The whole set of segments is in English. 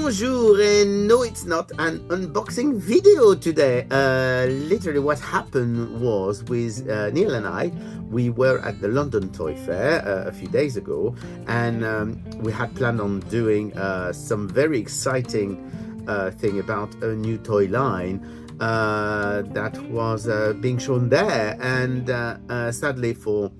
Bonjour, and no, it's not an unboxing video today. Literally what happened was with Neil and I, we were at the London Toy Fair a few days ago, and we had planned on doing some very exciting thing about a new toy line that was being shown there, and sadly for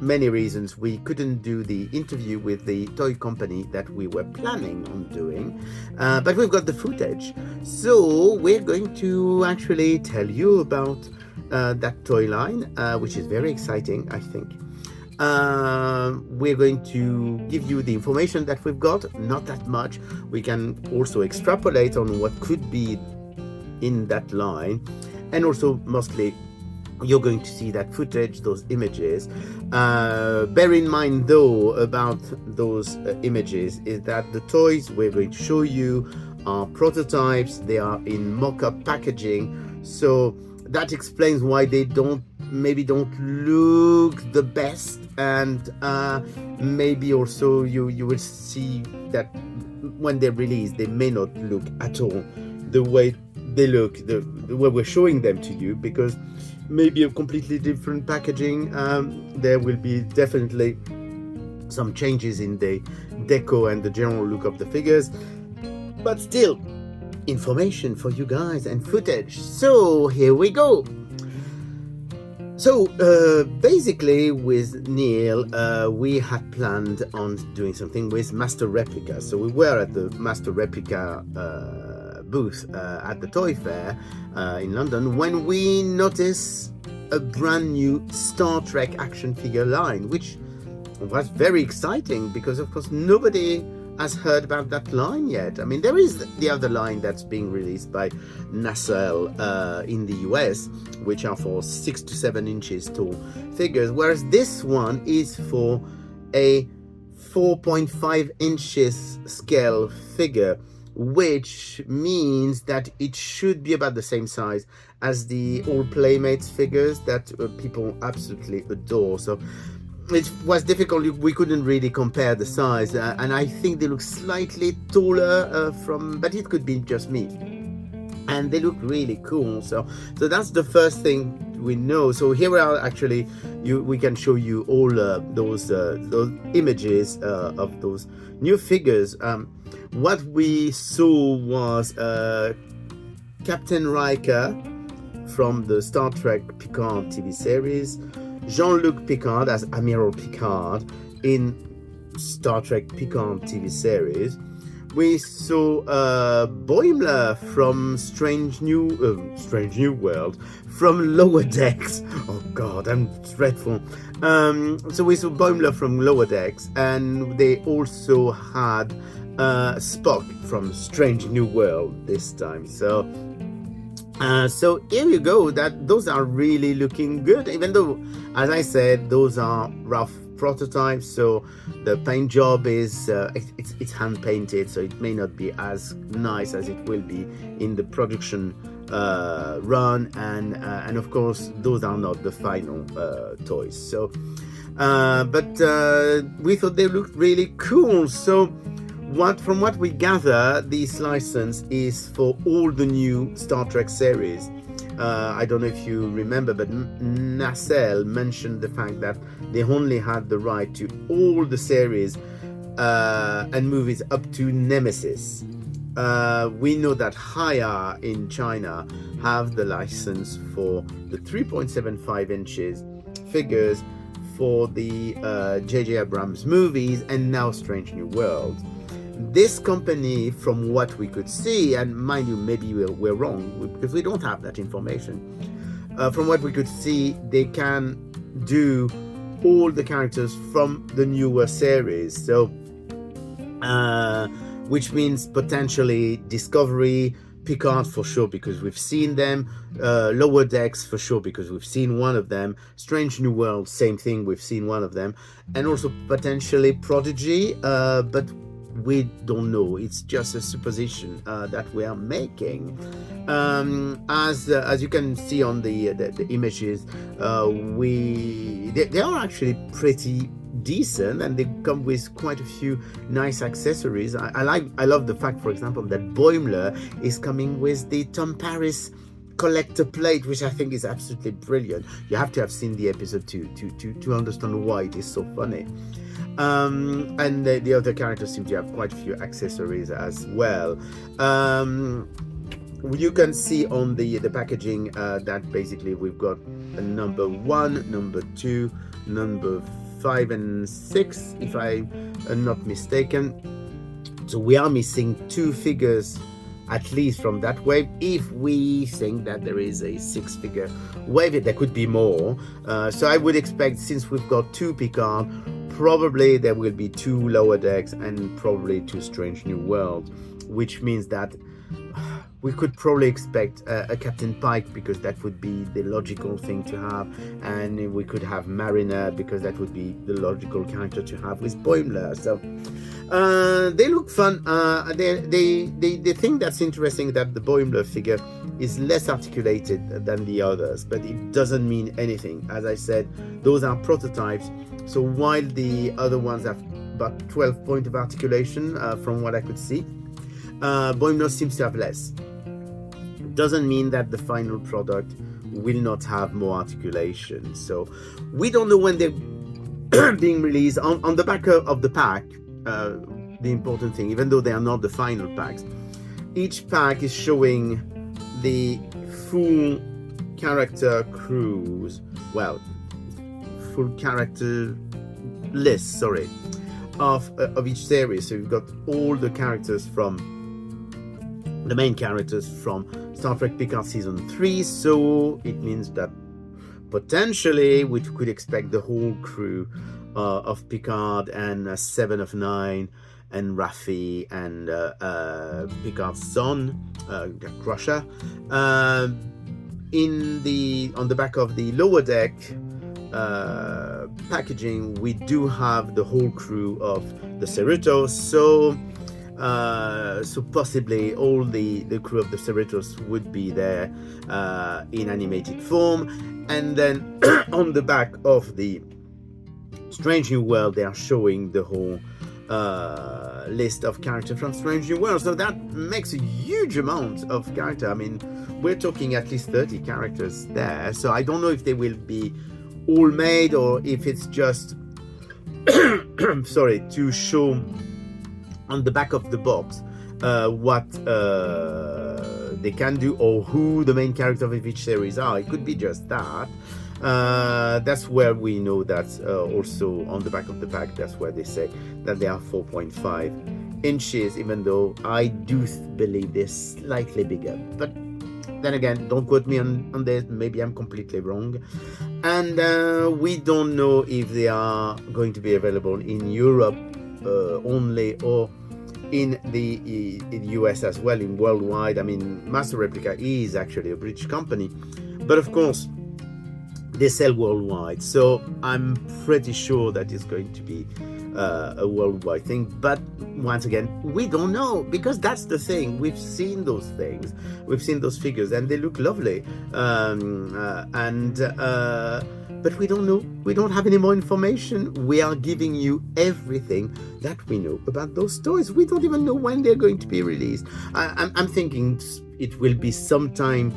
many reasons we couldn't do the interview with the toy company that we were planning on doing, but we've got the footage, so we're going to actually tell you about that toy line, which is very exciting, I think. We're going to give you the information that we've got, not that much. We can also extrapolate on what could be in that line, and also mostly you're going to see that footage, those images. Bear in mind though about those images is that the toys we're going to show you are prototypes. They are in mock-up packaging, so that explains why they maybe don't look the best, and maybe also you will see that when they're released they may not look at all the way they look, the way we're showing them to you, because maybe a completely different packaging. There will be definitely some changes in the deco and the general look of the figures, but still information for you guys and footage. So here we go. So basically with Neil, we had planned on doing something with Master Replicas. So we were at the Master Replica booth at the toy fair in London when we noticed a brand new Star Trek action figure line, which was very exciting because of course nobody has heard about that line yet. I mean, there is the other line that's being released by Nacelle in the US, which are for 6 to 7 inches tall figures, whereas this one is for a 4.5 inches scale figure, which means that it should be about the same size as the All Playmates figures that people absolutely adore. So it was difficult, we couldn't really compare the size, and I think they look slightly taller but it could be just me, and they look really cool. So that's the first thing we know. So here we are, actually we can show you all those images of those new figures. What we saw was Captain Riker from the Star Trek Picard TV series, Jean-Luc Picard as Admiral Picard in Star Trek Picard TV series. We saw Boimler from Strange New World, from Lower Decks. Oh God, I'm dreadful. So we saw Boimler from Lower Decks, and they also had Spock from Strange New World this time. So here you go. Those are really looking good, even though, as I said, those are rough prototypes. So the paint job is it's hand painted, so it may not be as nice as it will be in the production run, and of course those are not the final toys. So but we thought they looked really cool. So from what we gather, this license is for all the new Star Trek series. I don't know if you remember, but Nacelle mentioned the fact that they only had the right to all the series and movies up to Nemesis. We know that Haya in China have the license for the 3.75 inches figures for the J.J. Abrams movies and now Strange New World. This company, from what we could see, and mind you, maybe we're wrong because we don't have that information, from what we could see, they can do all the characters from the newer series. So which means potentially Discovery, Picard for sure because we've seen them, Lower Decks for sure because we've seen one of them, Strange New World, same thing, we've seen one of them, and also potentially Prodigy, but we don't know. It's just a supposition that we are making. As you can see on the images, they are actually pretty decent, and they come with quite a few nice accessories. I love the fact, for example, that Boimler is coming with the Tom Paris collector plate, which I think is absolutely brilliant. You have to have seen the episode to understand why it is so funny. And the other characters seem to have quite a few accessories as well. You can see on the packaging that basically we've got a number 1, number 2, number 5 and 6, if I am not mistaken. So we are missing 2 figures at least from that wave. If we think that there is a 6-figure wave, there could be more. So I would expect, since we've got 2 Picard, probably there will be 2 Lower Decks and probably 2 Strange New Worlds, which means that we could probably expect a Captain Pike, because that would be the logical thing to have, and we could have Mariner, because that would be the logical character to have with Boimler. So they look fun. The thing that's interesting, that the Boimler figure is less articulated than the others, but it doesn't mean anything. As I said, those are prototypes. So while the other ones have about 12 points of articulation, from what I could see, Boimler seems to have less. Doesn't mean that the final product will not have more articulation. So we don't know when they're being released. On the back of the pack, the important thing, even though they are not the final packs, each pack is showing the full character crews, well, full character list, sorry, of each series. So you've got all the characters from the main characters from Star Trek Picard Season 3, so it means that potentially we could expect the whole crew of Picard and 7 of 9 and Raffi and Picard's son, Crusher. On the back of the Lower Deck packaging, we do have the whole crew of the Cerritos, so possibly all the crew of the Cerritos would be there in animated form. And then on the back of the Strange New World, they are showing the whole list of characters from Strange New World. So that makes a huge amount of character. I mean, we're talking at least 30 characters there. So I don't know if they will be all made, or if it's just sorry, to show on the back of the box what they can do, or who the main character of each series are. It could be just that. That's where we know that also on the back of the pack, that's where they say that they are 4.5 inches, even though I do believe they're slightly bigger. But then again, don't quote me on this, maybe I'm completely wrong. And we don't know if they are going to be available in Europe only, or in the US as well, in worldwide. I mean, Master Replica is actually a British company, but of course they sell worldwide, so I'm pretty sure that it's going to be a worldwide thing. But once again, we don't know, because that's the thing. We've seen those things, we've seen those figures, and they look lovely, but we don't know. We don't have any more information. We are giving you everything that we know about those toys. We don't even know when they're going to be released. I'm thinking it will be sometime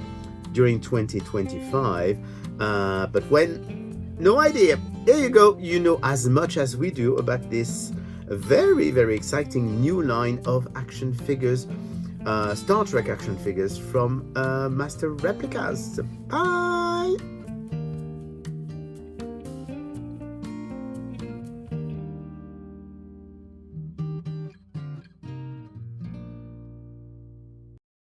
during 2025, but when, no idea. There you go. You know as much as we do about this very, very exciting new line of action figures, Star Trek action figures from Master Replicas. Bye!